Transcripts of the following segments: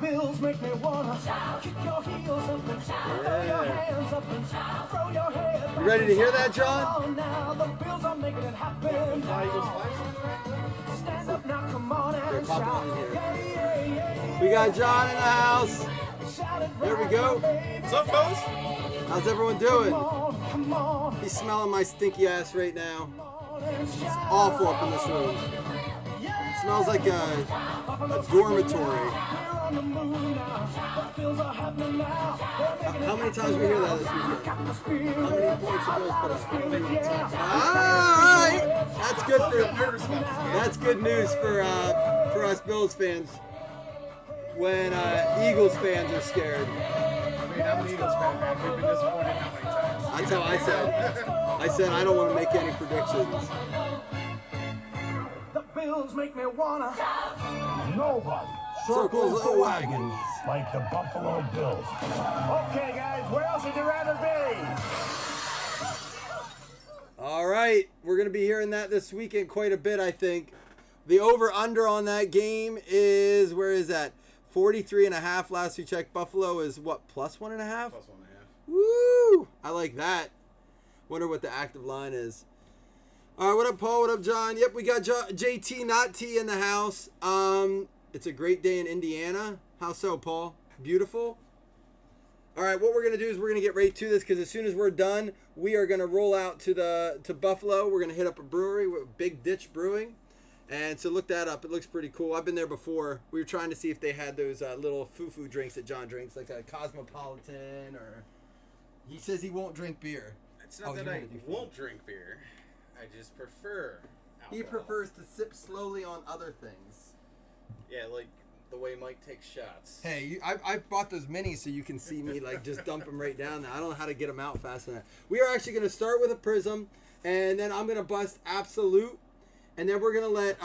Bills make me wanna kick your heels up and throw your hands up and throw your head. You ready to hear that, John? Now the Bills are making it happen. Stand up now, come on and shout. We got John in the house. There we go. What's up, fellas? How's everyone doing? He's smelling my stinky ass right now. It's awful up in this room. It smells like a dormitory. How many times we hear that this weekend? How many points the Bills put up? Alright! That's good news for us Bills fans when Eagles fans are scared. I mean, I'm an Eagles fan, man. We've been disappointed how many times? That's how I said. I said I don't want to make any predictions. The Bills make me wanna. Nobody Circles the wagons like the Buffalo Bills. Okay, guys, where else would you rather be? All right, we're going to be hearing that this weekend quite a bit, I think. The over-under on that game is, where is that? 43.5 last we checked. Buffalo is what, plus 1.5? Plus 1.5. Woo! I like that. Wonder what the active line is. All right, what up, Paul? What up, John? Yep, we got JT, not T, in the house. It's a great day in Indiana. How so, Paul? Beautiful? All right, what we're going to do is we're going to get right to this because as soon as we're done, we are going to roll out to Buffalo. We're going to hit up a brewery, Big Ditch Brewing. And so look that up. It looks pretty cool. I've been there before. We were trying to see if they had those little foo-foo drinks that John drinks, like a Cosmopolitan or... He says he won't drink beer. It's not that I won't drink beer. I just prefer alcohol. He prefers to sip slowly on other things. Yeah, like the way Mike takes shots. Hey, I bought those minis so you can see me like just dump them right down there. I don't know how to get them out fast enough. We are actually going to start with a Prism, and then I'm going to bust Absolute, and then we're going to let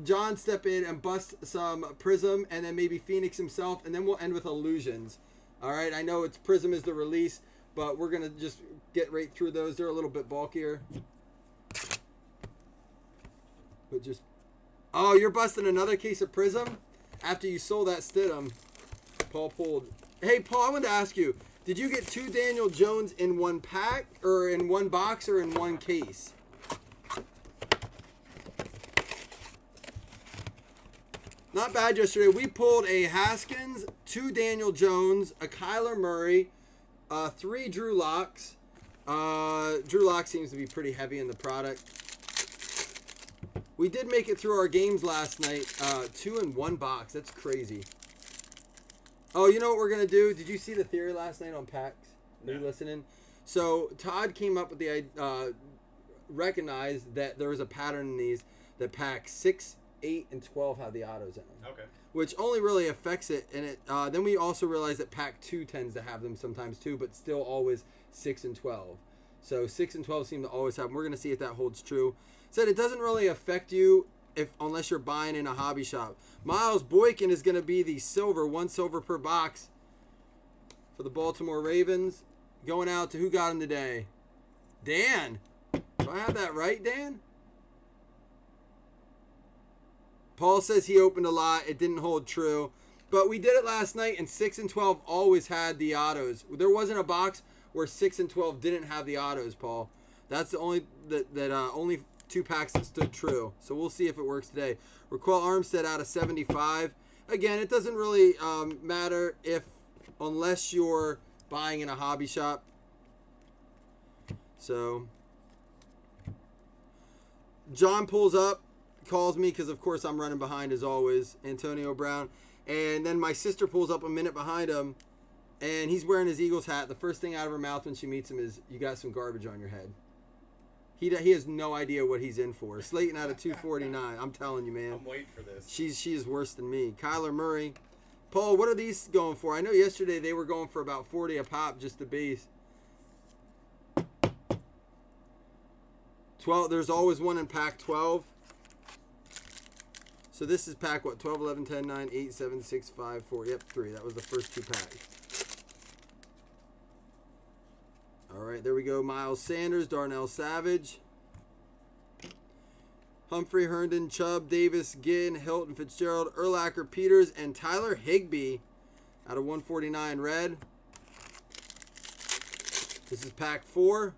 John step in and bust some Prism, and then maybe Phoenix himself, and then we'll end with Illusions. All right, I know it's Prism is the release, but we're going to just get right through those. They're a little bit bulkier. But just... Oh, you're busting another case of Prism? After you sold that Stidham, Paul pulled. Hey, Paul, I wanted to ask you, did you get 2 Daniel Jones in one pack, or in one box, or in one case? Not bad yesterday. We pulled a Haskins, 2 Daniel Jones, a Kyler Murray, 3 Drew Locks. Drew Lock seems to be pretty heavy in the product. We did make it through our games last night. 2 in 1 box. That's crazy. Oh, you know what we're going to do? Did you see the theory last night on packs? Are you listening? So, Todd came up with the recognized that there was a pattern in these that pack 6, 8, and 12 have the autos in them. Okay. Which only really affects it. And it then we also realized that pack 2 tends to have them sometimes too, but still always 6 and 12. So 6 and 12 seem to always have them. We're going to see if that holds true. Said it doesn't really affect you unless you're buying in a hobby shop. Miles Boykin is going to be the silver, 1 silver per box for the Baltimore Ravens. Going out to who got him today? Dan. Do I have that right, Dan? Paul says he opened a lot. It didn't hold true. But we did it last night, and 6 and 12 always had the autos. There wasn't a box where 6 and 12 didn't have the autos, Paul. That's the only only 2 packs that stood true. So we'll see if it works today. Raquel Armstead out of 75. Again, it doesn't really matter unless you're buying in a hobby shop. So John pulls up, calls me because of course I'm running behind as always. Antonio Brown. And then my sister pulls up a minute behind him, and he's wearing his Eagles hat. The first thing out of her mouth when she meets him is, "You got some garbage on your head." He has no idea what he's in for. Slayton out of 249. I'm telling you, man. I'm waiting for this. She is worse than me. Kyler Murray. Paul, what are these going for? I know yesterday they were going for about 40 a pop, just the base. 12. There's always one in pack 12. So this is pack what? 12, 11, 10, 9, 8, 7, 6, 5, 4. Yep, 3. That was the first 2 packs. All right, there we go. Miles Sanders, Darnell Savage, Humphrey, Herndon, Chubb, Davis, Ginn, Hilton, Fitzgerald, Urlacher, Peters, and Tyler Higbee Out of 149 red. This is pack 4.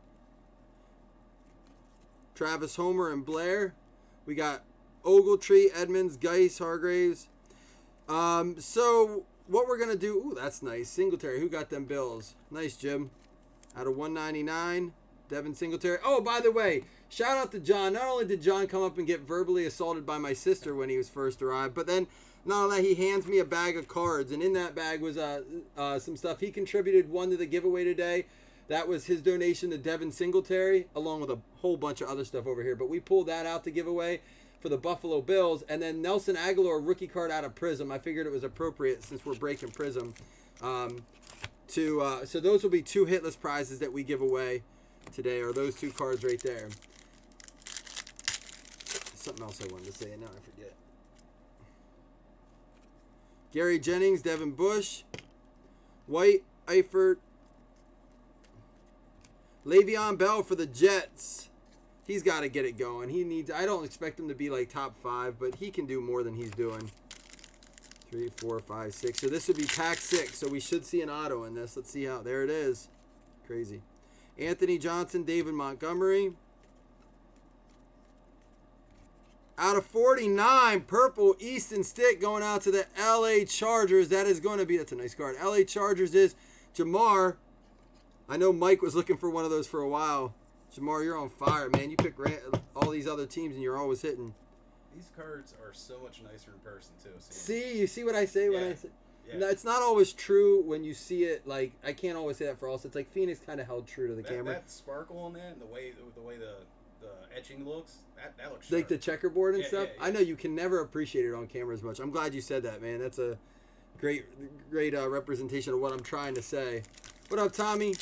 Travis Homer and Blair. We got Ogletree, Edmonds, Geis, Hargraves. So what we're going to do... Ooh, that's nice. Singletary. Who got them bills? Nice, Jim. Out of 199. Devin Singletary. Oh, by the way, shout out to John. Not only did John come up and get verbally assaulted by my sister when he was first arrived, but then not only that, he hands me a bag of cards, and in that bag was some stuff. He contributed one to the giveaway today. That was his donation to Devin Singletary, along with a whole bunch of other stuff over here. But we pulled that out to give away for the Buffalo Bills. And then Nelson Aguilar, rookie card out of Prism. I figured it was appropriate since we're breaking Prism. So those will be 2 hitless prizes that we give away today, are those 2 cards right there. Something else I wanted to say, and now I forget. Gary Jennings, Devin Bush, White, Eifert, Le'Veon Bell for the Jets. He's got to get it going. He needs. I don't expect him to be like top 5, but he can do more than he's doing. 3, 4, 5, 6. So this would be pack 6. So we should see an auto in this. Let's see how. There it is. Crazy. Anthony Johnson, David Montgomery. Out of 49, purple Easton Stick going out to the LA Chargers. That is going to be, that's a nice card. LA Chargers is Jamar. I know Mike was looking for one of those for a while. Jamar, you're on fire, man. You pick all these other teams and you're always hitting. These cards are so much nicer in person, too. See, you see what I say when I say... Yeah. No, it's not always true when you see it. Like, I can't always say that for all. So it's like Phoenix kind of held true to the camera. That sparkle on that and the way the etching looks, that looks like sharp. the checkerboard and stuff. Yeah. I know you can never appreciate it on camera as much. I'm glad you said that, man. That's a great representation of what I'm trying to say. What up, Tommy?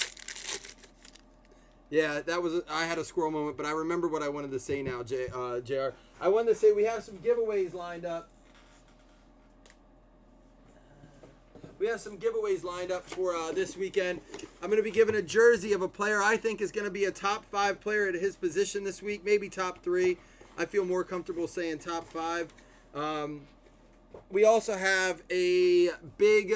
Yeah, that was I had a squirrel moment, but I remember what I wanted to say now, JR. I wanted to say we have some giveaways lined up. We have some giveaways lined up for this weekend. I'm going to be giving a jersey of a player I think is going to be a top 5 player at his position this week, maybe top 3. I feel more comfortable saying top 5. We also have a big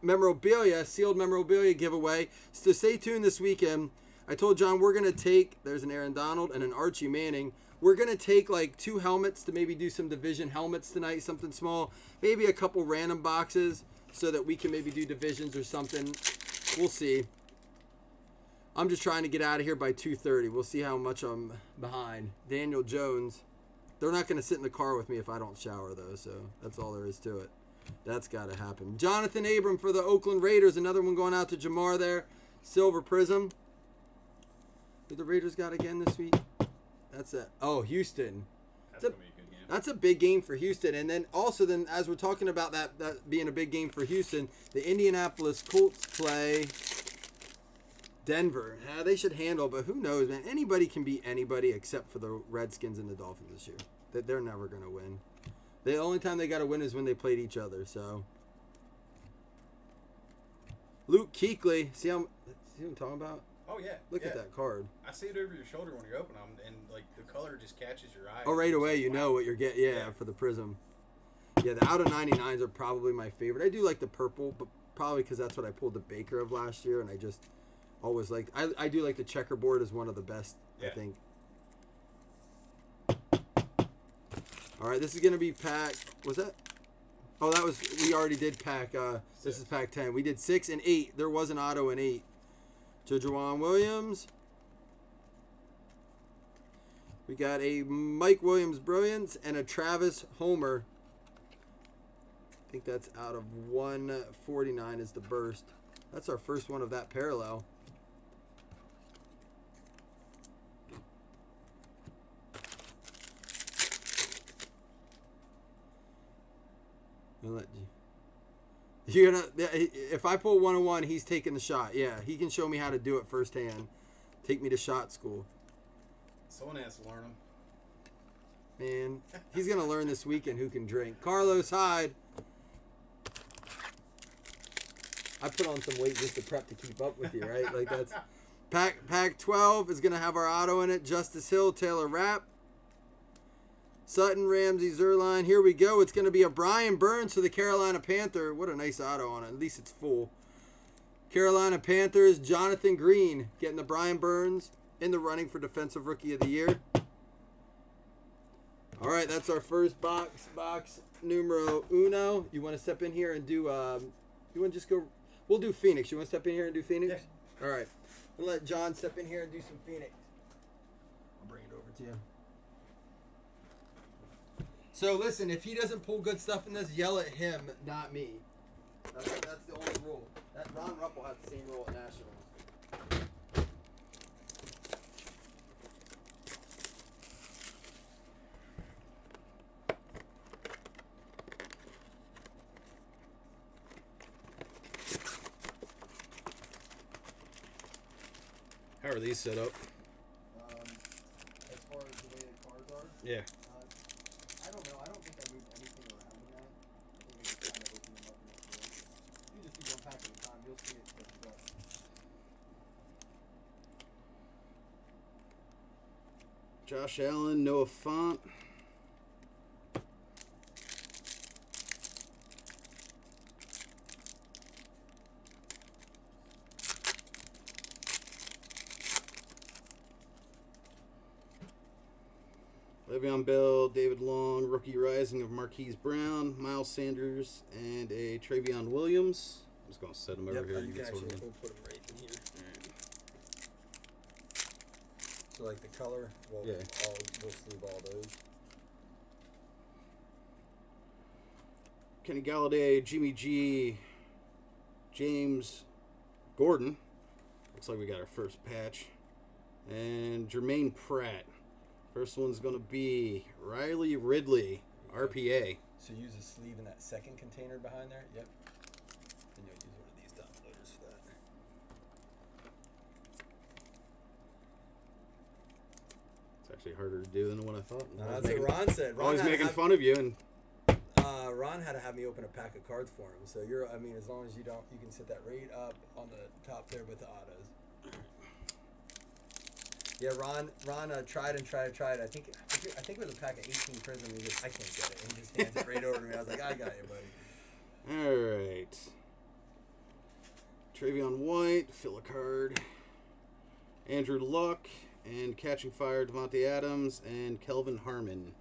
memorabilia, sealed memorabilia giveaway. So stay tuned this weekend. I told John we're going to take, there's an Aaron Donald and an Archie Manning. We're going to take like 2 helmets to maybe do some division helmets tonight, something small. Maybe a couple random boxes, so that we can maybe do divisions or something. We'll see. I'm just trying to get out of here by 2:30. We'll see how much I'm behind. Daniel Jones. They're not going to sit in the car with me if I don't shower, though, so that's all there is to it. That's got to happen. Jonathan Abram for the Oakland Raiders. Another one going out to Jamar there. Silver Prism. Who the Raiders got again this week? That's it. Oh, Houston. That's going to be a good game. That's a big game for Houston. And then also, as we're talking about that being a big game for Houston, the Indianapolis Colts play Denver. They should handle, but who knows, man? Anybody can beat anybody except for the Redskins and the Dolphins this year. They're never going to win. The only time they got to win is when they played each other. So, Luke Kuechly. See what I'm talking about? Oh, yeah. Look at that card. I see it over your shoulder when you open them, and like the color just catches your eye. Oh, right away you know what you're getting. Yeah, for the Prism. Yeah, the out of 99s are probably my favorite. I do like the purple, but probably because that's what I pulled the Baker of last year, and I just always like. I do like the checkerboard as one of the best. I think. All right, this is gonna be pack. Was that? Oh, that was. We already did pack. This is pack 10. We did 6 and 8. There was an auto in 8. Jawan Williams. We got a Mike Williams Brilliance and a Travis Homer. I think that's out of 149 is the burst. That's our first one of that parallel. I'll let you. You're gonna. If I pull 101, he's taking the shot. Yeah, he can show me how to do it firsthand. Take me to shot school. Someone has to learn them. Man, he's gonna learn this weekend who can drink. Carlos Hyde. I put on some weight just to prep to keep up with you, right? Like that's pack 12 is gonna have our auto in it. Justice Hill, Taylor Rapp. Sutton, Ramsey, Zerline. Here we go. It's going to be a Brian Burns for the Carolina Panther. What a nice auto on it. At least it's full. Carolina Panthers, Jonathan Green getting the Brian Burns in the running for Defensive Rookie of the Year. All right, that's our first box numero uno. You want to step in here and do, you want to just go, we'll do Phoenix. You want to step in here and do Phoenix? Yeah. All right. We'll let John step in here and do some Phoenix. I'll bring it over to you. So listen, if he doesn't pull good stuff in this, yell at him, not me. That's the only rule. That Ron Rupp will have the same rule at Nationals. How are these set up? As far as the way the cards are, Yeah. I don't know. I don't think I moved anything around in that. I think I just kind of opened them up in that way. You just do one pack at a time. You'll see it set up. Josh Allen, Noah Font. Le'Veon Bell, David Long, rookie rising of Marquise Brown, Miles Sanders, and a Travion Williams. I'm just going to set them over here. You can sort actually of- we'll put them right in here. So like the color, Yeah. we'll sleeve all those. Kenny Galladay, Jimmy G, James Gordon. Looks like we got our first patch. And Jermaine Pratt. First one's going to be Riley Ridley, RPA. So use a sleeve in that second container behind there. Yep. Then you'll use one of these downloaders for that. It's actually harder to do than what I thought. No, that's what Ron said. Ron Always had to making have- fun of you. And Ron had to have me open a pack of cards for him. So I mean, as long as you don't, you can set that right up on the top there with the autos. Yeah, Ron tried and tried. I think it was a pack of 18 Prism. He just, I can't get it. And he just hands it right over to me. I was like, I got you, buddy. all right. Travion White, fill a card. Andrew Luck, and Catching Fire, Devontae Adams, and Kelvin Harmon.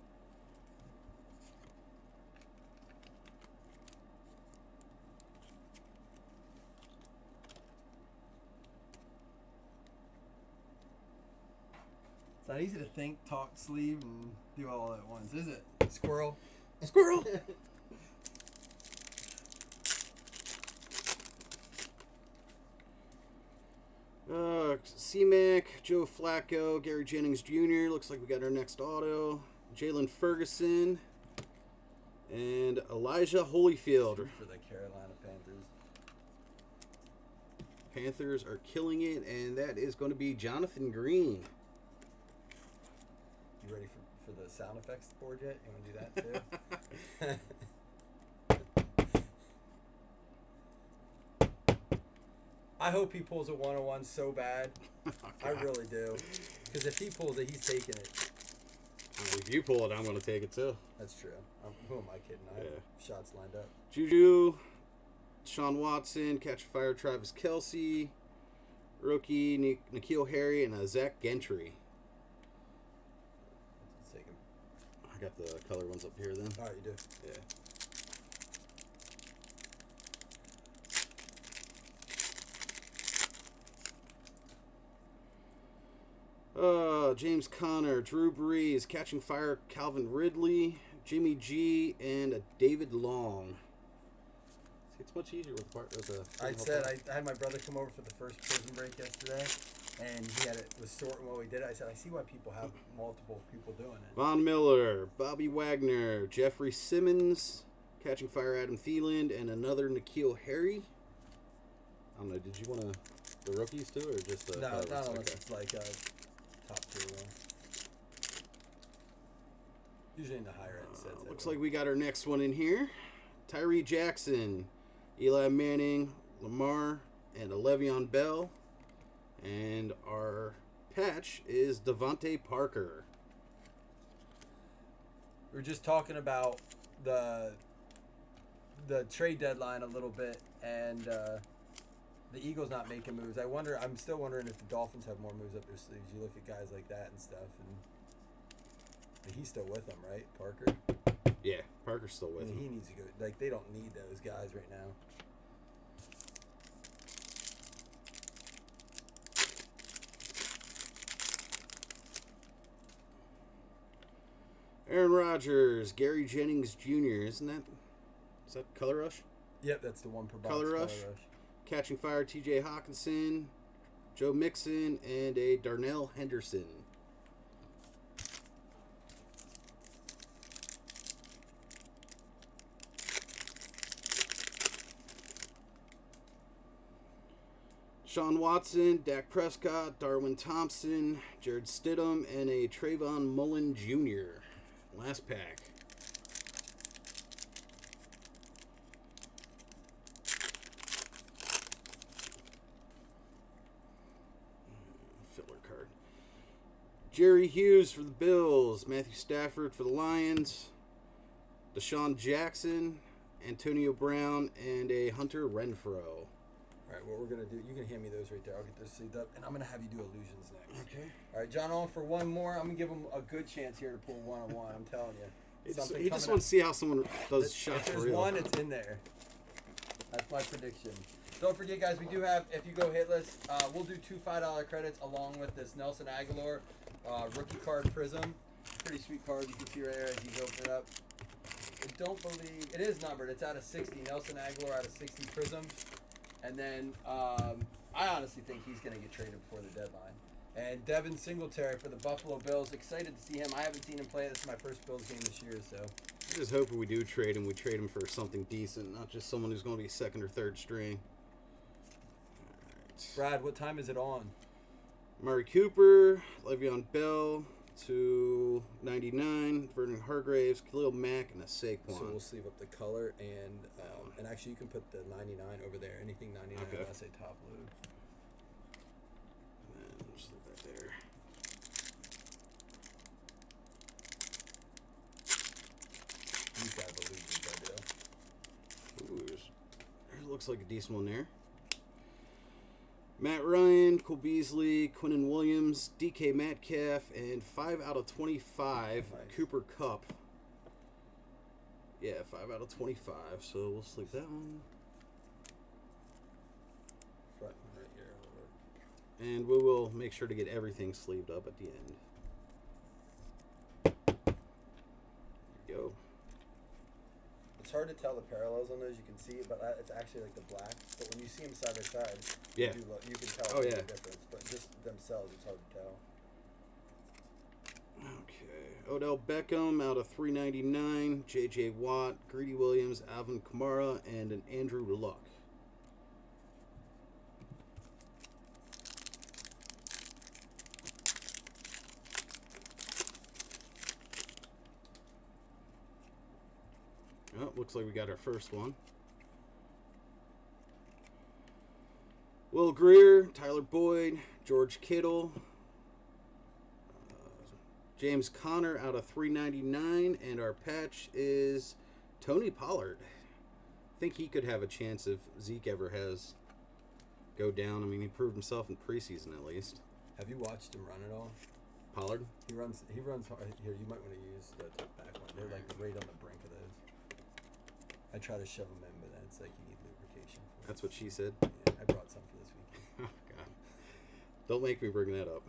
It's not easy to think, talk, sleeve, and do all at once, is it? Squirrel. Squirrel! C-Mac, Joe Flacco, Gary Jennings Jr. Looks like we got our next auto. Jalen Ferguson, and Elijah Holyfield. For the Carolina Panthers. Panthers are killing it, and that is going to be Jonathan Green. You ready for the sound effects board yet? You want to do that too? I hope he pulls a 101 so bad. I really do. Because if he pulls it, he's taking it. If you pull it, I'm going to take it too. That's true. Who am I kidding? I have shots lined up. Juju, Sean Watson, Catch a Fire, Travis Kelce, rookie N'Keal Harry, and Zach Gentry. Let's take him. I got the color ones up here then. All right, you do. Yeah. James Conner, Drew Brees, Catching Fire, Calvin Ridley, Jimmy G, and a David Long. It's much easier with the. I had my brother come over for the first prison break yesterday, and he was sorting while we did it. I said, I see why people have multiple people doing it. Von Miller, Bobby Wagner, Jeffrey Simmons, Catching Fire, Adam Thielen, and another N'Keal Harry. I don't know. Did you want the rookies too, or just the? No, colors? not unless Okay. it's like top tier one. Usually in the higher end sets. Looks like we got our next one in here. Tyree Jackson, Eli Manning, Lamar, and a Le'Veon Bell. And our patch is Devontae Parker. we were just talking about the trade deadline a little bit, and the Eagles not making moves. I'm still wondering if the Dolphins have more moves up their sleeves. You look at guys like that and stuff, and he's still with them, right, Parker? Yeah, Parker's still with him. He needs to go. Like, they don't need those guys right now. Aaron Rodgers, Gary Jennings Jr. Is that Color Rush? Yep, that's the one per box. Color Rush. Catching Fire, T.J. Hawkinson, Joe Mixon, and a Darnell Henderson. Sean Watson, Dak Prescott, Darwin Thompson, Jared Stidham, and a Trayvon Mullen Jr. Last pack. Filler card. Jerry Hughes for the Bills, Matthew Stafford for the Lions, Deshaun Jackson, Antonio Brown, and a Hunter Renfrow. All right, what we're going to do, you can hand me those right there. I'll get those sleeved up, and I'm going to have you do illusions next. Okay. All right, John, on for one more. I'm going to give him a good chance here to pull one-on-one. I'm telling you. He just wants to see how someone does shots If for there's real. one, it's in there. That's my prediction. Don't forget, guys, we do have, if you go hitless, we'll do 2 $5 credits along with this Nelson Aguilar rookie card Prism. Pretty sweet card. You can see right there as you open it up. I don't believe, it is numbered. It's out of 60. Nelson Aguilar out of 60 Prism. And then I honestly think he's going to get traded before the deadline. And Devin Singletary for the Buffalo Bills. Excited to see him. I haven't seen him play. This is my first Bills game this year, so. I just hope we do trade him, we trade him for something decent, not just someone who's going to be second or third string. All right. Brad, what time is it on? Murray Cooper, Le'Veon Bell to 99, Vernon Hargraves, Khalil Mack, and a Saquon. So we'll sleeve up the color and actually you can put the 99 over there. Anything 99 Okay. unless they top load. And then just leave that there. These guys will lose, Ooh, there looks like a decent one there. Matt Ryan, Cole Beasley, Quinnen Williams, DK Metcalf, and 5 out of 25, Nice. Cooper Kupp. Yeah, 5 out of 25, so we'll sleep that one. Front and right here. And we will make sure to get everything sleeved up at the end. There you go. It's hard to tell the parallels on those. You can see it, but it's actually like the black. But when you see them side by side, Yeah. you can tell Oh, the yeah. difference. But just themselves, it's hard to tell. Okay. Odell Beckham out of 399, J.J. Watt, Greedy Williams, Alvin Kamara, and an Andrew Luck. Oh, looks like we got our first one. Will Greer, Tyler Boyd, George Kittle, James Conner out of 399, and our patch is Tony Pollard. I think he could have a chance if Zeke ever has go down. I mean, he proved himself in preseason at least. Have you watched him run at all? Pollard? He runs hard. Here, you might want to use the back one. They're like right on the brink of those. I try to shove them in, but then it's like you need lubrication. That's what she said. Yeah, I brought some for this weekend. Oh, God. Don't make me bring that up.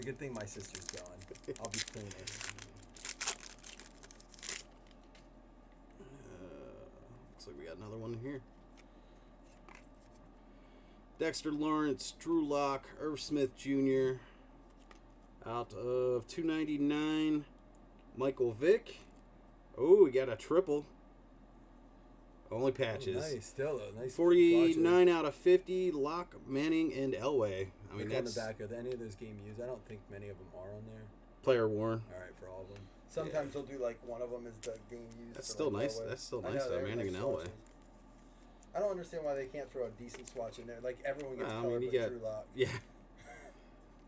Good thing my sister's gone. I'll be cleaning. Looks like we got another one here. Dexter Lawrence, Drew Lock, Irv Smith Jr. Out of 299, Michael Vick. Oh, we got a triple. Only patches. Oh, nice, still a nice. 49 out of 50, Locke, Manning, and Elway. I mean, Look on that's the back. Are any of those game used? I don't think many of them are on there. player worn. All right, for all of them. Sometimes they'll do like one of them is the game used. That's for, still like, nice. Elway. That's still I nice know, though, they're Manning nice and Elway. swatches. I don't understand why they can't throw a decent swatch in there. Like everyone gets Well, I color, mean, but you got- Drew Lock. Yeah.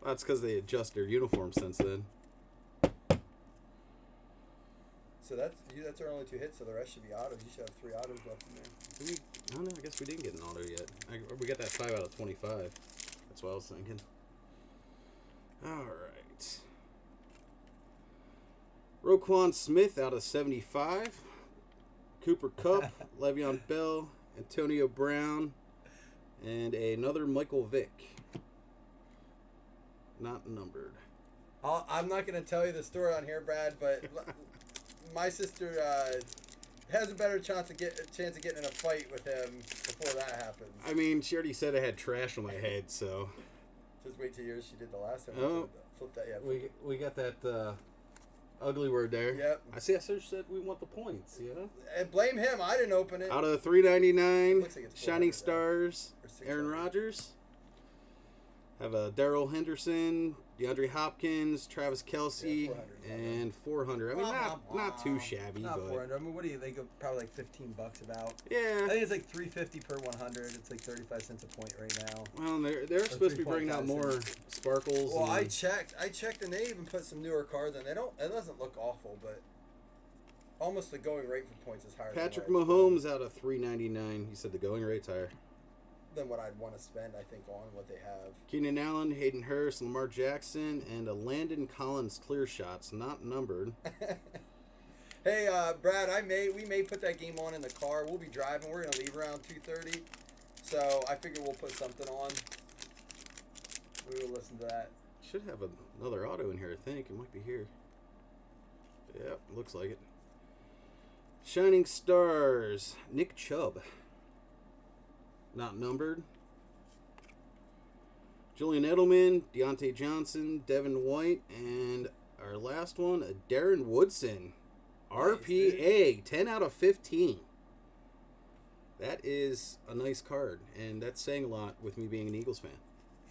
That's because they adjust their uniform since then. So that's our only 2 hits. So the rest should be autos. You should have 3 autos left in there. I don't know. I guess we didn't get an auto yet. We got that 5 out of 25. That's what I was thinking. All right. Roquan Smith out of 75. Cooper Kupp, Le'Veon Bell, Antonio Brown, and another Michael Vick. Not numbered. I'm not going to tell you the story on here, Brad, but my sister has a better chance of getting in a fight with him before that happens. I mean, she already said I had trash on my head, so. Just wait till yours she did the last time. Oh, flip that, yeah. We got that ugly word there. Yep. I see. I said we want the points. You know. And blame him. I didn't open it. Out of the 399, Looks like it's Shining 400, Stars, or Aaron 600. Rodgers. Have a Darrell Henderson, DeAndre Hopkins, Travis Kelce, Yeah, 400. and 400. I mean, not too shabby, Not but 400. I mean, what do you think? Probably like $15 about. yeah. I think it's like $3.50 per 100. It's like 35 cents a point right now. Well, they're supposed to be bringing out 3.5 more cents. sparkles. Well, and, I checked, and they even put some newer cards in. It doesn't look awful, but almost the going rate for points is higher. Patrick than Mahomes out of 399. He said the going rate's higher. than what I'd want to spend. I think on what they have. Keenan Allen, Hayden Hurst, Lamar Jackson, and a Landon Collins clear shots, not numbered. Hey, Brad, we may put that game on in the car. We'll be driving. We're gonna leave around 2:30, so I figure we'll put something on. We will listen to that. Should have another auto in here, I think. It might be here. Yep, looks like it. Shining Stars, Nick Chubb. Not numbered. Julian Edelman, Deontay Johnson, Devin White, and our last one, Darren Woodson. RPA, 10 out of 15. That is a nice card, and that's saying a lot with me being an Eagles fan.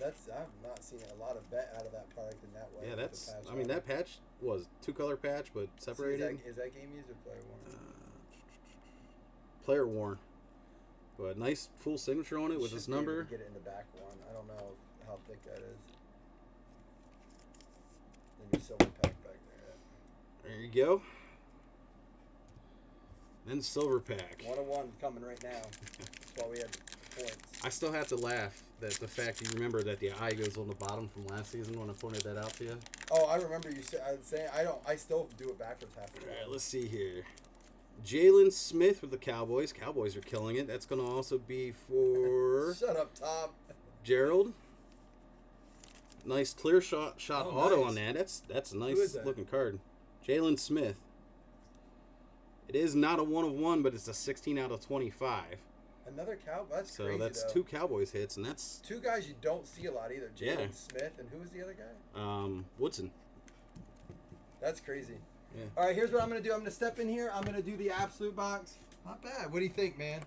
I've not seen a lot of bet out of that product in that way. Yeah, with that's. the patch I mean, on that it. patch was 2-color patch, but So separated. is that game used or player worn? Player worn. But nice full signature on it with Should his be able to number. Get it in the back one. I don't know how thick that is. Then your silver pack back there. There you go. Then silver pack. 101 coming right now. That's why we had points. I still have to laugh that the fact you remember that the eye goes on the bottom from last season when I pointed that out to you. Oh, I remember you saying I still do it backwards half the All time. right, let's see here. Jalen Smith with the Cowboys. Cowboys are killing it. That's going to also be for Shut up, Tom. Gerald. Nice clear shot Oh, auto nice. on that. That's a Who nice is that? looking card. Jalen Smith. It is not a 1 of 1, but it's a 16 out of 25. Another cow. That's So crazy. that's though. 2 Cowboys hits, and that's 2 guys you don't see a lot either. Jalen Yeah. Smith and who was the other guy? Woodson. That's crazy. Yeah. All right, here's what I'm gonna do. I'm gonna step in here. I'm gonna do the absolute box. Not bad. What do you think, man?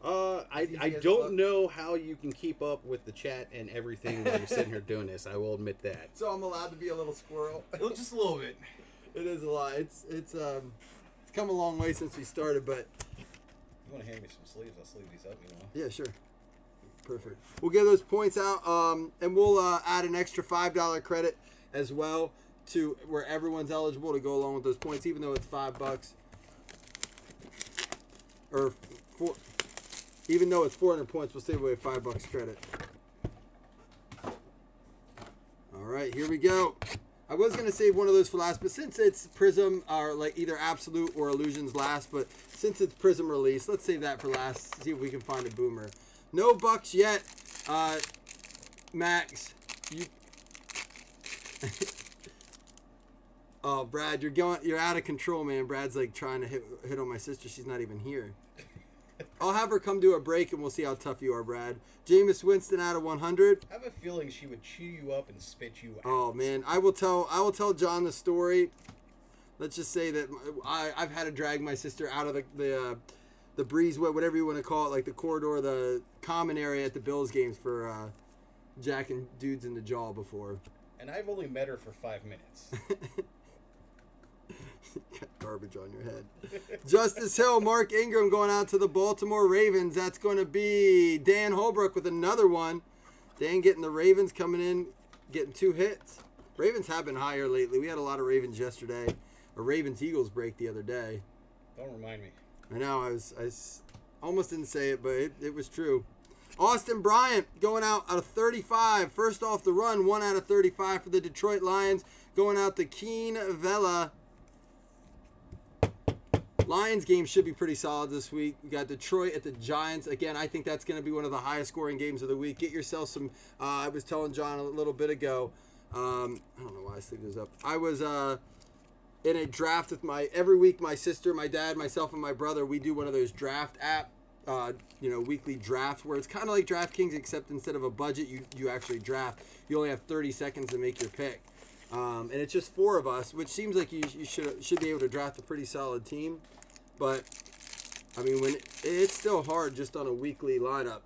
I easy as a don't book. know how you can keep up with the chat and everything while you're sitting here doing this. I will admit that. So I'm allowed to be a little squirrel. Just a little bit. It is a lot. It's come a long way since we started, but You want to hand me some sleeves? I'll sleeve these up, you know. yeah, sure. Perfect. We'll get those points out, and we'll add an extra $5 credit as well to where everyone's eligible to go along with those points, even though it's $5 or even though it's 400 points, we'll save away $5 credit. All right, here we go. I was gonna save one of those for last, but since it's Prism or like either Absolute or Illusions last, but since it's Prism release, let's save that for last. See if we can find a boomer. No bucks yet, Max. You. Oh, Brad, you're out of control, man. Brad's like trying to hit on my sister. She's not even here. I'll have her come do a break, and we'll see how tough you are, Brad. Jameis Winston out of 100. I have a feeling she would chew you up and spit you out. Oh man, I will tell John the story. Let's just say that I've had to drag my sister out of the breezeway, whatever you want to call it, like the corridor, the common area at the Bills games for jacking dudes in the jaw before. And I've only met her for 5 minutes. Got garbage on your head. Justice Hill, Mark Ingram going out to the Baltimore Ravens. That's going to be Dan Holbrook with another one. Dan getting the Ravens coming in, getting 2 hits. Ravens have been higher lately. We had a lot of Ravens yesterday. a Ravens-Eagles break the other day. Don't remind me. I know, I almost didn't say it, but it was true. Austin Bryant going out of 35. First off the run, 1 out of 35 for the Detroit Lions. Going out to Keen Vela. Lions game should be pretty solid this week. We got Detroit at the Giants. Again, I think that's going to be one of the highest scoring games of the week. Get yourself some, I was telling John a little bit ago, I don't know why I sleeve this up. I was in a draft with every week my sister, my dad, myself, and my brother, we do one of those draft app, weekly drafts where it's kind of like DraftKings, except instead of a budget, you actually draft. You only have 30 seconds to make your pick. And it's just 4 of us, which seems like you should be able to draft a pretty solid team. But, I mean, when it's still hard just on a weekly lineup.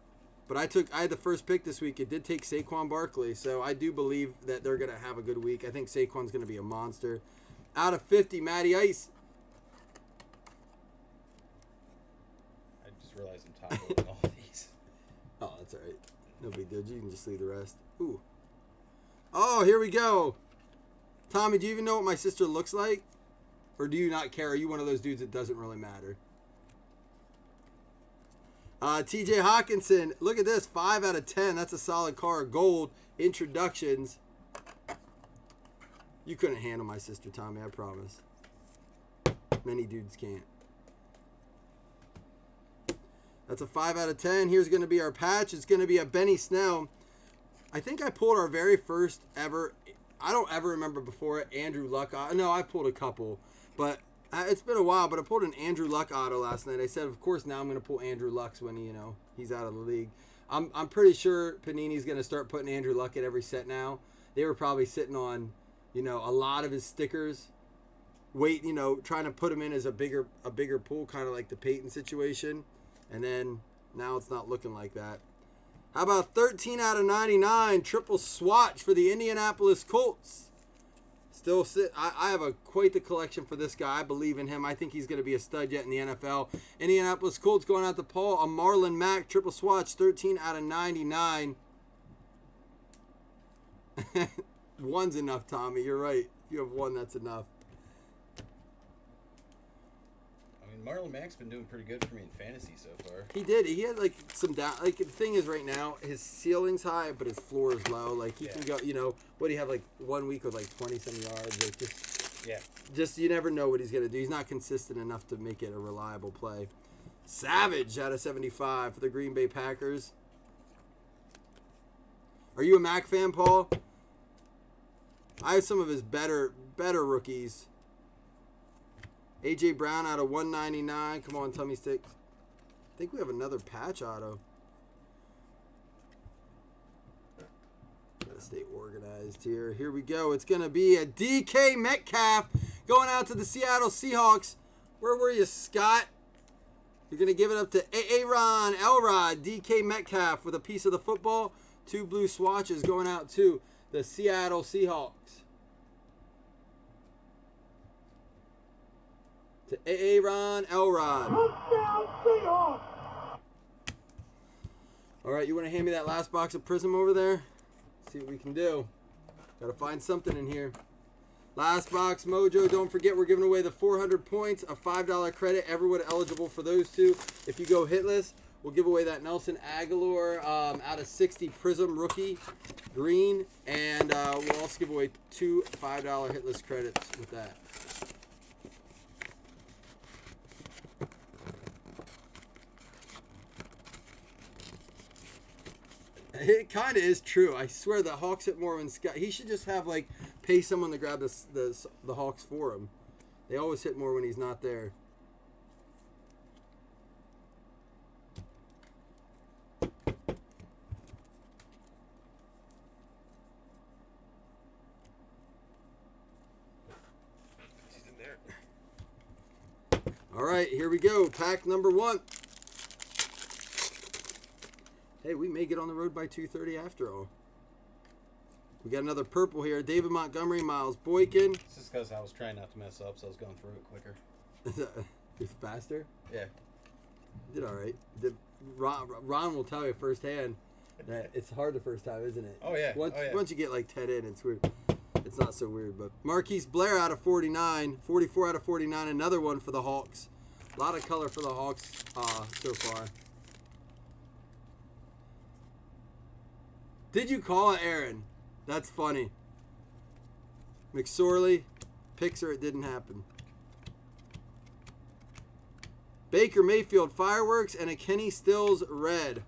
But I had the first pick this week. It did take Saquon Barkley, so I do believe that they're going to have a good week. I think Saquon's going to be a monster. Out of 50, Matty Ice. I just realized I'm top all these. Oh, that's all right. No big deal. You can just leave the rest. Ooh. Oh, here we go. Tommy, do you even know what my sister looks like? Or do you not care? Are you one of those dudes that doesn't really matter? TJ Hawkinson. Look at this. 5 out of 10. That's a solid card. Gold. Introductions. You couldn't handle my sister, Tommy. I promise. Many dudes can't. That's a 5 out of 10. Here's going to be our patch. It's going to be a Benny Snell. I think I pulled our very first ever. I don't ever remember before it. Andrew Luck. No, I pulled a couple. But it's been a while. But I pulled an Andrew Luck auto last night. I said, of course, now I'm going to pull Andrew Luck's when he's out of the league. I'm pretty sure Panini's going to start putting Andrew Luck in every set now. They were probably sitting on, a lot of his stickers. Trying to put him in as a bigger pool, kind of like the Peyton situation. And then now it's not looking like that. How about 13 out of 99 triple swatch for the Indianapolis Colts? Still I have quite the collection for this guy. I believe in him. I think he's going to be a stud yet in the NFL. Indianapolis Colts going out to Paul. A Marlon Mack triple swatch, 13 out of 99. One's enough, Tommy. You're right. If you have one, that's enough. Marlon Mack's been doing pretty good for me in fantasy so far. He did. He had some down. The thing is, right now his ceiling's high, but his floor is low. He can go. What do you have 1 week with 20-some yards? Just you never know what he's gonna do. He's not consistent enough to make it a reliable play. Savage out of 75 for the Green Bay Packers. Are you a Mac fan, Paul? I have some of his better rookies. A.J. Brown out of 199. Come on, Tummy Sticks. I think we have another patch auto. Gotta stay organized here. Here we go. It's going to be a DK Metcalf going out to the Seattle Seahawks. Where were you, Scott? You're going to give it up to Aaron Elrod. DK Metcalf with a piece of the football. 2 blue swatches going out to the Seattle Seahawks. To Aaron Elrod. All right, you want to hand me that last box of Prism over there? See what we can do. Got to find something in here. Last box, Mojo. Don't forget, we're giving away the 400 points, a $5 credit. Everyone eligible for those two. If you go hitless, we'll give away that Nelson Aguilar out of 60 Prism rookie green. And we'll also give away 2 $5 hitless credits with that. It kind of is true. I swear the Hawks hit more when Scott. He should just have pay someone to grab the Hawks for him. They always hit more when he's not there. He's in there. All right, here we go. Pack number 1. Hey, we may get on the road by 2:30 after all. We got another purple here. David Montgomery, Miles Boykin. It's just because I was trying not to mess up, so I was going through it quicker. It's faster? Yeah. Did all right. Ron will tell you firsthand that it's hard the first time, isn't it? Oh, yeah. Once you get 10 in, it's weird. It's not so weird, but Marquise Blair out of 49, 44 out of 49, another one for the Hawks. A lot of color for the Hawks so far. Did you call it, Aaron? That's funny. McSorley picks her, it didn't happen. Baker Mayfield fireworks and a Kenny Stills red.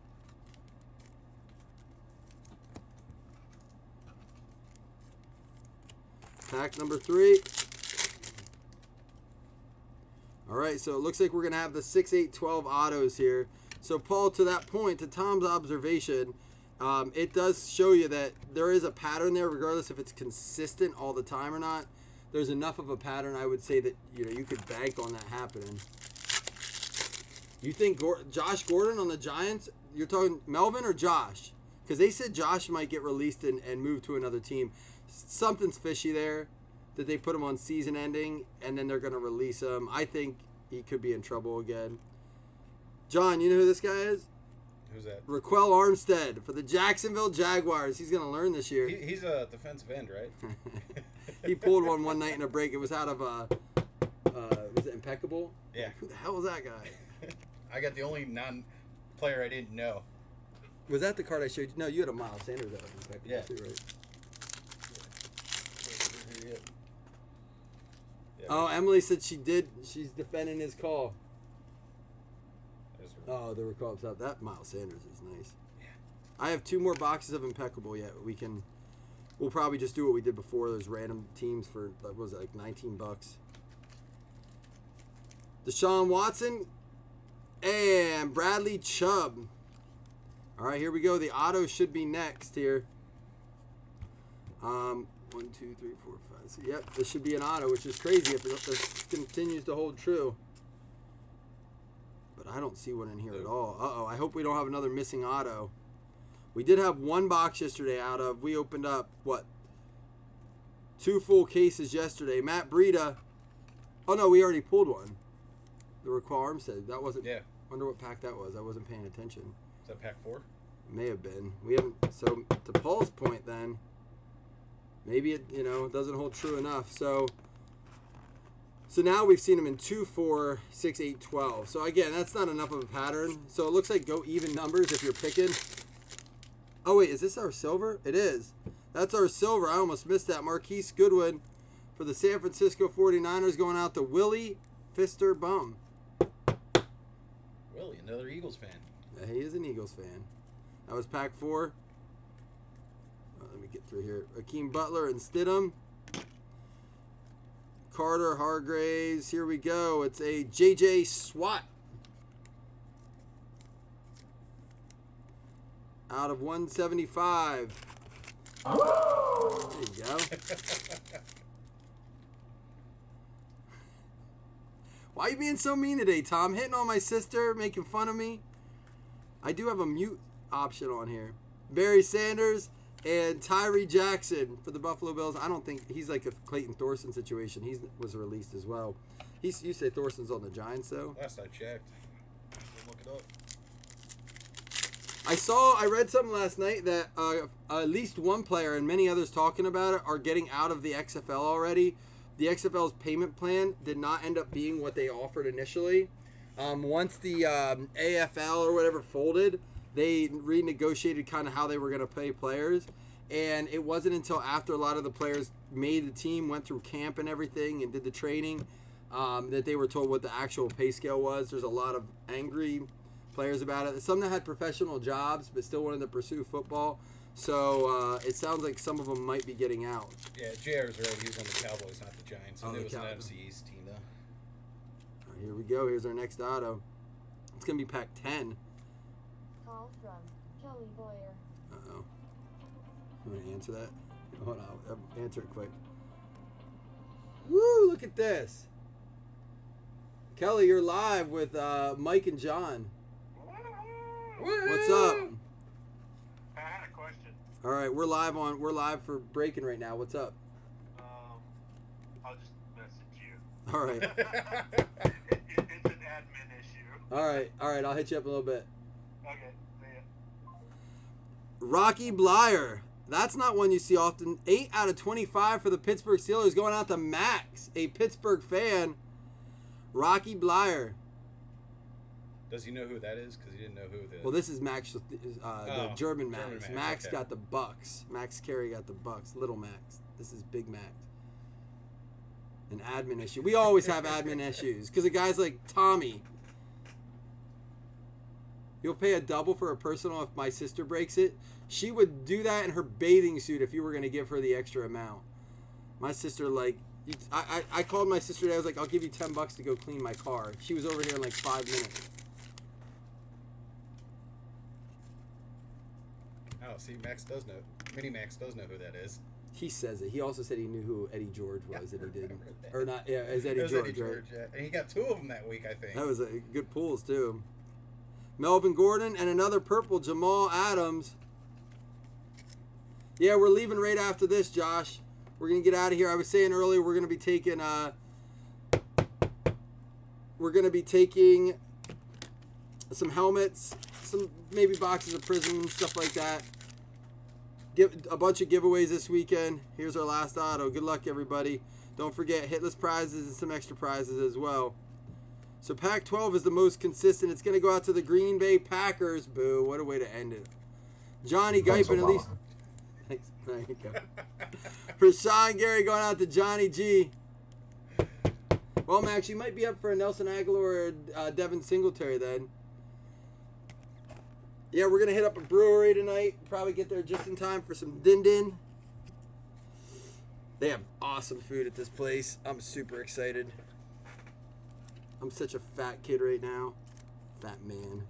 Pack number 3. All right, so it looks like we're going to have the 6-8-12 autos here. So, Paul, to that point, to Tom's observation, it does show you that there is a pattern there, regardless if it's consistent all the time or not. There's enough of a pattern, I would say, that you could bank on that happening. You think Josh Gordon on the Giants, you're talking Melvin or Josh? Because they said Josh might get released and move to another team. Something's fishy there that they put him on season ending and then they're going to release him. I think he could be in trouble again. John, you know who this guy is? Who's that? Raquel Armstead for the Jacksonville Jaguars. He's going to learn this year. He's a defensive end, right? He pulled one night in a break. It was out of, was it Impeccable? Yeah. Who the hell was that guy? I got the only non-player I didn't know. Was that the card I showed you? No, you had a Miles Sanders out of Impeccable Yeah. too, right? Yeah. Oh, Emily said she did. She's defending his call. Oh, the recall up. That Miles Sanders is nice. Yeah. I have 2 more boxes of Impeccable yet. We'll probably just do what we did before, those random teams for, what was it, like $19. Deshaun Watson and Bradley Chubb. All right, here we go. The auto should be next here. 1, 2, 3, 4, 5. So, yep, this should be an auto, which is crazy if it continues to hold true. But I don't see one in here at all. Uh-oh, I hope we don't have another missing auto. We did have 1 box yesterday we opened up, 2 full cases yesterday. Matt Breida. Oh, no, we already pulled one. The Raquel Armstead. That wasn't. Yeah. Wonder what pack that was. I wasn't paying attention. Is that pack 4? May have been. We haven't. So to Paul's point, then maybe it doesn't hold true enough. So now we've seen him in 2, 4, 6, 8, 12. So again, that's not enough of a pattern. So it looks like go even numbers if you're picking. Oh wait, is this our silver? It is. That's our silver. I almost missed that. Marquise Goodwin for the San Francisco 49ers going out to Willie Fister Bum. Willie, another Eagles fan. Yeah, he is an Eagles fan. That was pack 4. Let me get through here. Akeem Butler and Stidham. Carter Hargraves. Here we go. It's a JJ Swat. Out of 175. There you go. Why are you being so mean today, Tom? Hitting on my sister, making fun of me. I do have a mute option on here. Barry Sanders and Tyree Jackson for the Buffalo Bills. I don't think he's like a Clayton Thorson situation. He was released as well. You say Thorson's on the Giants, though? Last I checked. Look it up. I read something last night that at least one player and many others talking about it are getting out of the XFL already. The XFL's payment plan did not end up being what they offered initially. Once the AFL or whatever folded, they renegotiated kind of how they were going to pay players. And it wasn't until after a lot of the players made the team, went through camp and everything, and did the training, that they were told what the actual pay scale was. There's a lot of angry players about it. Some that had professional jobs but still wanted to pursue football. So it sounds like some of them might be getting out. Yeah, JR's right. He was on the Cowboys, not the Giants. And Oh, it was an Cowboys. NFC East team, though. All right, here we go. Here's our next auto. It's going to be pack 10. Call from Kelly Boyer. Uh-oh. You want to answer that? Hold on. I'll answer it quick. Woo! Look at this. Kelly, you're live with Mike and John. What's up? I had a question. All right, we're live for breaking right now. What's up? I'll just message you. All right. It's an admin issue. All right. I'll hit you up a little bit. Okay, see ya. Rocky Blyer That's not one you see often. 8 out of 25 for the Pittsburgh Steelers going out to Max, a Pittsburgh fan. Rocky Blyer. Does he know who that is? Because he didn't know who the... Well, this is Max, the German Max. German Max, Max okay. got the Bucks. Max Carey got the Bucks. Little Max. This is Big Max. An admin issue. We always have admin issues because of guys like Tommy. You'll pay a double for a personal if my sister breaks it. She would do that in her bathing suit if you were going to give her the extra amount. My sister, like, I called my sister today. I was like, I'll give you $10 to go clean my car. She was over here in like 5 minutes. Oh, see, Max does know. Mini Max does know who that is. He says it. He also said he knew who Eddie George was, and he didn't. remember that. Or not, yeah, as Eddie It was George, Eddie George, right? yeah. And he got 2 of them that week, I think. That was good pulls, too. Melvin Gordon and another purple, Jamal Adams. Yeah, we're leaving right after this, Josh. We're going to get out of here. I was saying earlier we're going to be taking some helmets, some maybe boxes of Prism, stuff like that. Give a bunch of giveaways this weekend. Here's our last auto. Good luck, everybody. Don't forget hitless prizes and some extra prizes as well. So Pac-12 is the most consistent. It's going to go out to the Green Bay Packers. Boo. What a way to end it. Johnny Guypen, at least. Thanks. There you go. Rashawn Gary going out to Johnny G. Well, Max, you might be up for a Nelson Aguilar or Devin Singletary then. Yeah, we're going to hit up a brewery tonight. Probably get there just in time for some Din Din. They have awesome food at this place. I'm super excited. I'm such a fat kid right now. Fat man.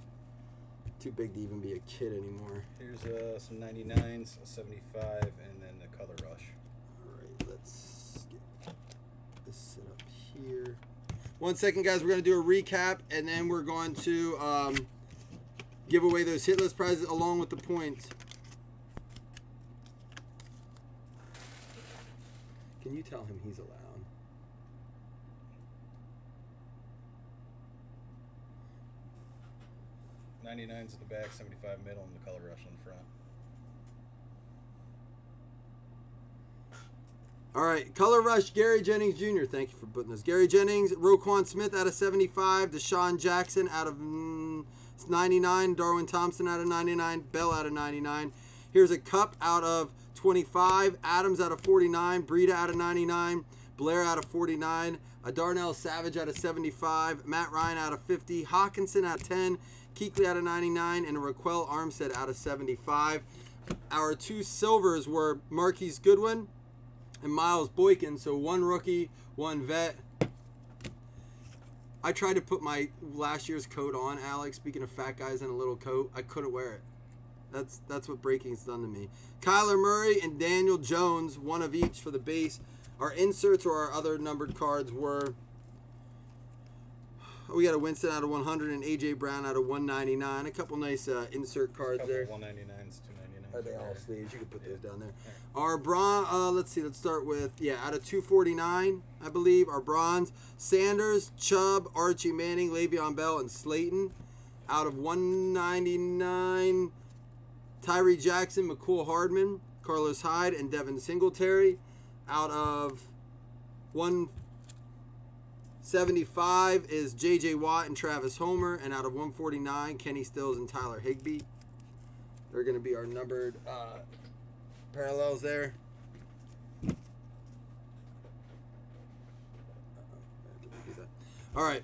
Too big to even be a kid anymore. Here's some 99s, a 75, and then the Color Rush. All right, let's get this set up here. 1 second, guys. We're going to do a recap, and then we're going to give away those hitless prizes along with the points. Can you tell him he's allowed? '99s in the back, 75 middle, and the Color Rush on the front. All right, Color Rush, Gary Jennings Jr. Thank you for putting this. Gary Jennings, Roquan Smith out of 75, Deshaun Jackson out of 99, Darwin Thompson out of 99, Bell out of 99. Here's a Cup out of 25, Adams out of 49, Breida out of 99, Blair out of 49, a Darnell Savage out of 75, Matt Ryan out of 50, Hawkinson out of 10, Kuechly out of 99, and Raquel Armstead out of 75. Our 2 silvers were Marquise Goodwin and Miles Boykin, so 1 rookie, 1 vet. I tried to put my last year's coat on, Alex. Speaking of fat guys in a little coat, I couldn't wear it. That's what breaking's done to me. Kyler Murray and Daniel Jones, 1 of each for the base. Our inserts or our other numbered cards were, we got a Winston out of 100 and A.J. Brown out of 199. A couple nice insert cards there. 199s, 299s. Are they all sleeves? You can put those down there. Our bronze, let's see, let's start with, out of 249, I believe. Our bronze, Sanders, Chubb, Archie Manning, Le'Veon Bell, and Slayton. Out of 199, Tyree Jackson, McCool Hardman, Carlos Hyde, and Devin Singletary. Out of 175 is J.J. Watt and Travis Homer. And out of 149, Kenny Stills and Tyler Higbee. They're going to be our numbered parallels there. All right.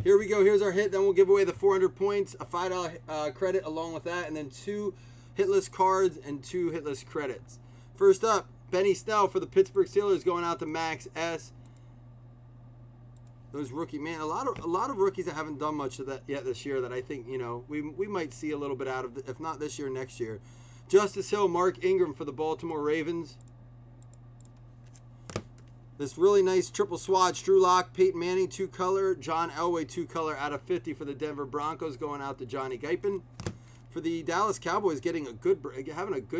Here we go. Here's our hit. Then we'll give away the 400 points, a $5 credit along with that, and then 2 hitless cards and 2 hitless credits. First up, Benny Snell for the Pittsburgh Steelers going out to Max S. Those rookie, man, a lot of rookies that haven't done much of that yet this year that I think, we might see a little bit out of, if not this year, next year. Justice Hill, Mark Ingram for the Baltimore Ravens. This really nice triple swatch, Drew Lock, Peyton Manning, 2-color, John Elway, 2-color out of 50 for the Denver Broncos going out to Johnny Guypen. For the Dallas Cowboys having a good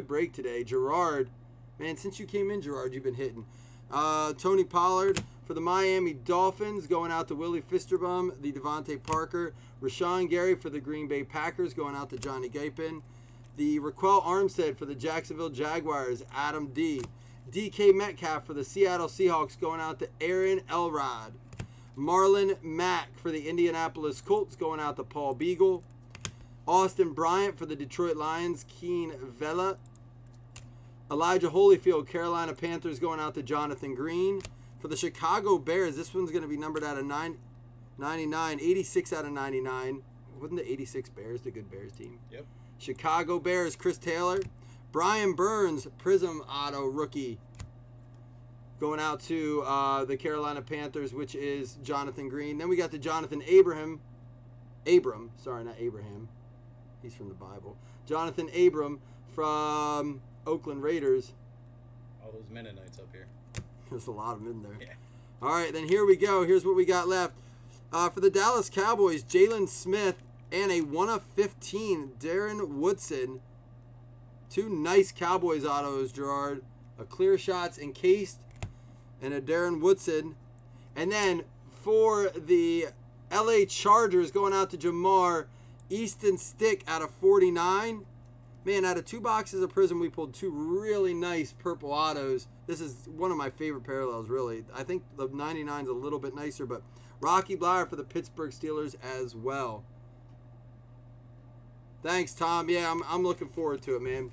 break today, Gerard. Man, since you came in, Gerard, you've been hitting. Tony Pollard for the Miami Dolphins going out to Willie Fisterbum, the Devontae Parker. Rashawn Gary for the Green Bay Packers going out to Johnny Guypen. The Raquel Armstead for the Jacksonville Jaguars, Adam D. DK Metcalf for the Seattle Seahawks going out to Aaron Elrod. Marlon Mack for the Indianapolis Colts going out to Paul Beagle. Austin Bryant for the Detroit Lions, Keen Vela. Elijah Holyfield, Carolina Panthers going out to Jonathan Green. For the Chicago Bears, this one's going to be numbered out of 99, 86 out of 99. Wasn't the 86 Bears the good Bears team? Yep. Chicago Bears, Chris Taylor. Brian Burns, Prism Auto rookie. Going out to the Carolina Panthers, which is Jonathan Green. Then we got the Jonathan Abram. Sorry, not Abraham. He's from the Bible. Jonathan Abram from Oakland Raiders. All those Mennonites up here. There's a lot of them in there. Yeah. All right, then here we go. Here's what we got left. For the Dallas Cowboys, Jalen Smith and a 1/15, Darren Woodson. Two nice Cowboys autos, Gerard. A clear shots encased and a Darren Woodson. And then for the LA Chargers, going out to Jamar, Easton Stick out of 49. Man, out of 2 boxes of Prism, we pulled 2 really nice purple autos. This is one of my favorite parallels, really. I think the 99 is a little bit nicer, but Rocky Bleier for the Pittsburgh Steelers as well. Thanks, Tom. Yeah, I'm looking forward to it, man.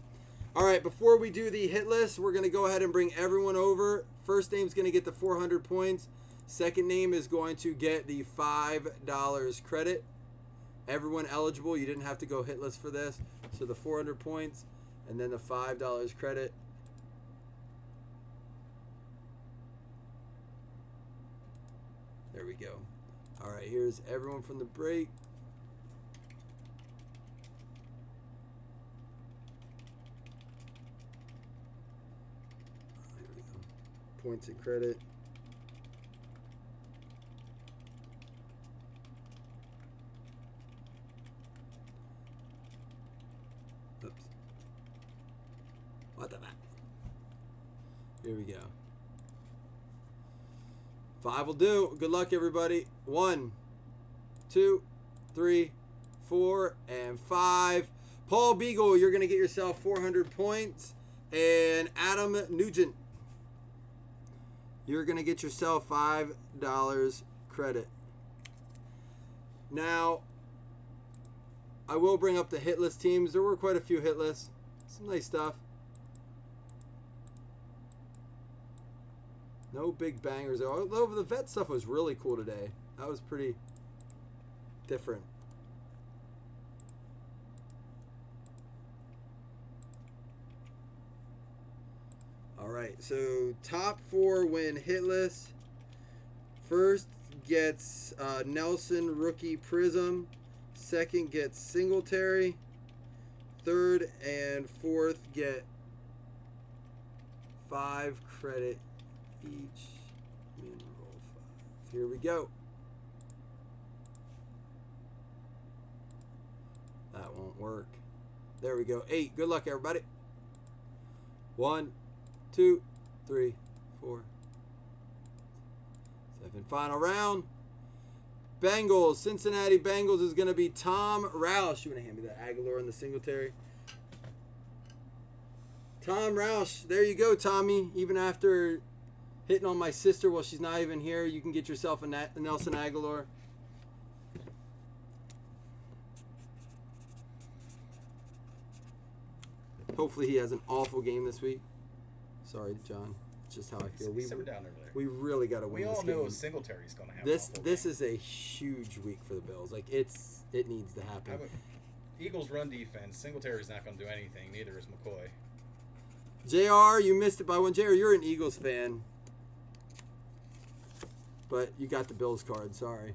All right, before we do the hit list, we're going to go ahead and bring everyone over. First name's going to get the 400 points. Second name is going to get the $5 credit. Everyone eligible. You didn't have to go hitless for this. So the 400 points and then the $5 credit. There we go. All right, here's everyone from the break. There we go. Points and credit. Oops. What the fuck? Here we go. 5 will do. Good luck, everybody. 1, 2, 3, 4, and 5. Paul Beagle, you're going to get yourself 400 points. And Adam Nugent, you're going to get yourself $5 credit. Now, I will bring up the hit list teams. There were quite a few hit lists. Some nice stuff. No big bangers. Although the vet stuff was really cool today. That was pretty different. All right, so top 4 win hit list. First gets Nelson Rookie Prism. Second gets Singletary. Third and fourth get 5 credit each. Min roll 5. Here we go. That won't work. There we go. 8. Good luck, everybody. 1, 2, 3, 4, 7. Final round. Bengals. Cincinnati Bengals is going to be Tom Roush. You want to hand me that Aguilar and the Singletary? Tom Roush. There you go, Tommy. Even after hitting on my sister while she's not even here, you can get yourself a Nelson Aguilar. Hopefully he has an awful game this week. Sorry, John. It's just how I feel. Simmer down over there. We really got to win this game. We all know Singletary's going to have this is a huge week for the Bills. Like, it needs to happen. Eagles run defense. Singletary's not going to do anything. Neither is McCoy. JR, you missed it by one. JR, you're an Eagles fan. But you got the Bills card. Sorry.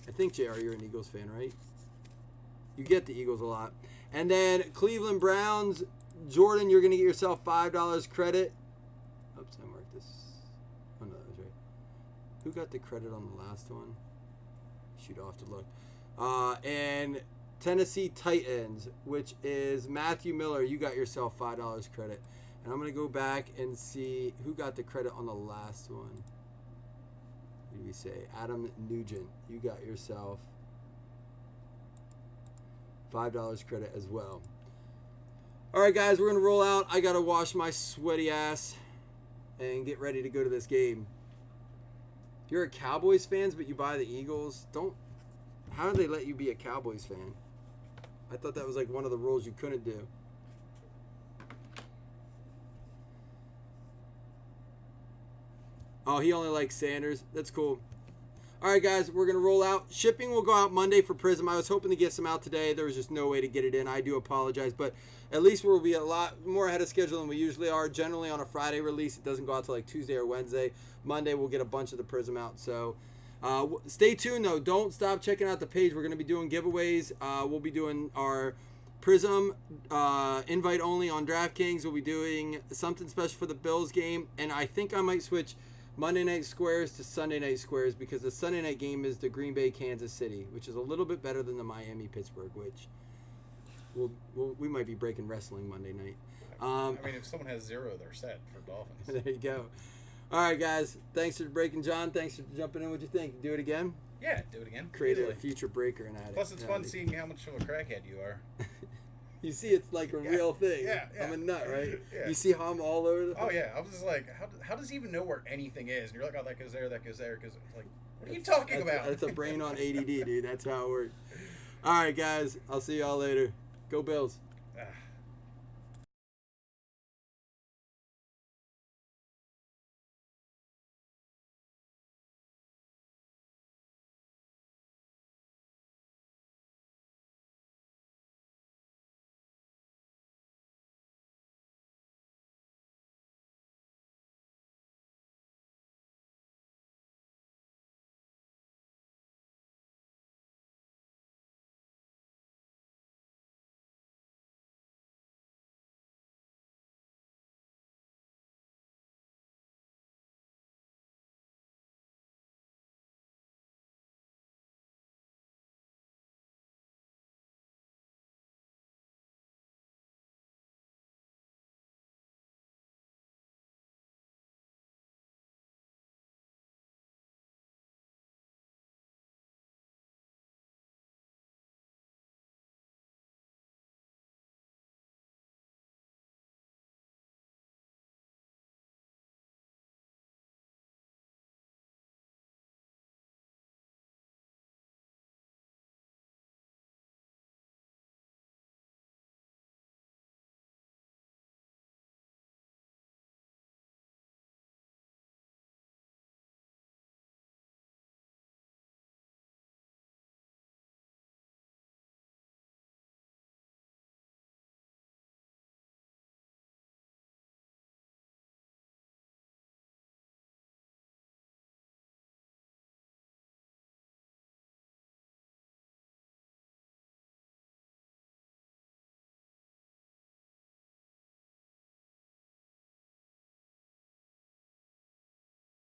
I think, JR, you're an Eagles fan, right? You get the Eagles a lot. And then Cleveland Browns. Jordan, you're going to get yourself $5 credit. Oops, I marked this. Oh, no, that was right. Who got the credit on the last one? Shoot, I'll have to look. And Tennessee Titans, which is Matthew Miller. You got yourself $5 credit. And I'm going to go back and see who got the credit on the last one. What did we say? Adam Nugent. You got yourself $5 credit as well. All right, guys, we're going to roll out. I got to wash my sweaty ass and get ready to go to this game. You're a Cowboys fan, but you buy the Eagles? How do they let you be a Cowboys fan? I thought that was like one of the rules you couldn't do. Oh, he only likes Sanders. That's cool. All right, guys, we're going to roll out. Shipping will go out Monday for Prism. I was hoping to get some out today. There was just no way to get it in. I do apologize, but at least we'll be a lot more ahead of schedule than we usually are. Generally, on a Friday release, it doesn't go out till like Tuesday or Wednesday. Monday, we'll get a bunch of the Prism out. So stay tuned, though. Don't stop checking out the page. We're going to be doing giveaways. We'll be doing our Prism invite only on DraftKings. We'll be doing something special for the Bills game, and I think I might switch Monday night squares to Sunday night squares because the Sunday night game is the Green Bay Kansas City, which is a little bit better than the Miami Pittsburgh, which we might be breaking wrestling Monday night. I mean, if someone has 0, they're set for Dolphins. There you go. All right, guys. Thanks for breaking, John. Thanks for jumping in. What'd you think? Do it again? Yeah, do it again. Created a future breaker and added. Plus, it's fun seeing how much of a crackhead you are. You see, it's like a real thing. Yeah. I'm a nut, right? Yeah. You see how I'm all over the place? Oh, yeah. I was just like, how does he even know where anything is? And you're like, oh, that goes there, because, like, what are you talking about? That's a brain on ADD, dude. That's how it works. All right, guys. I'll see y'all later. Go Bills. Ah.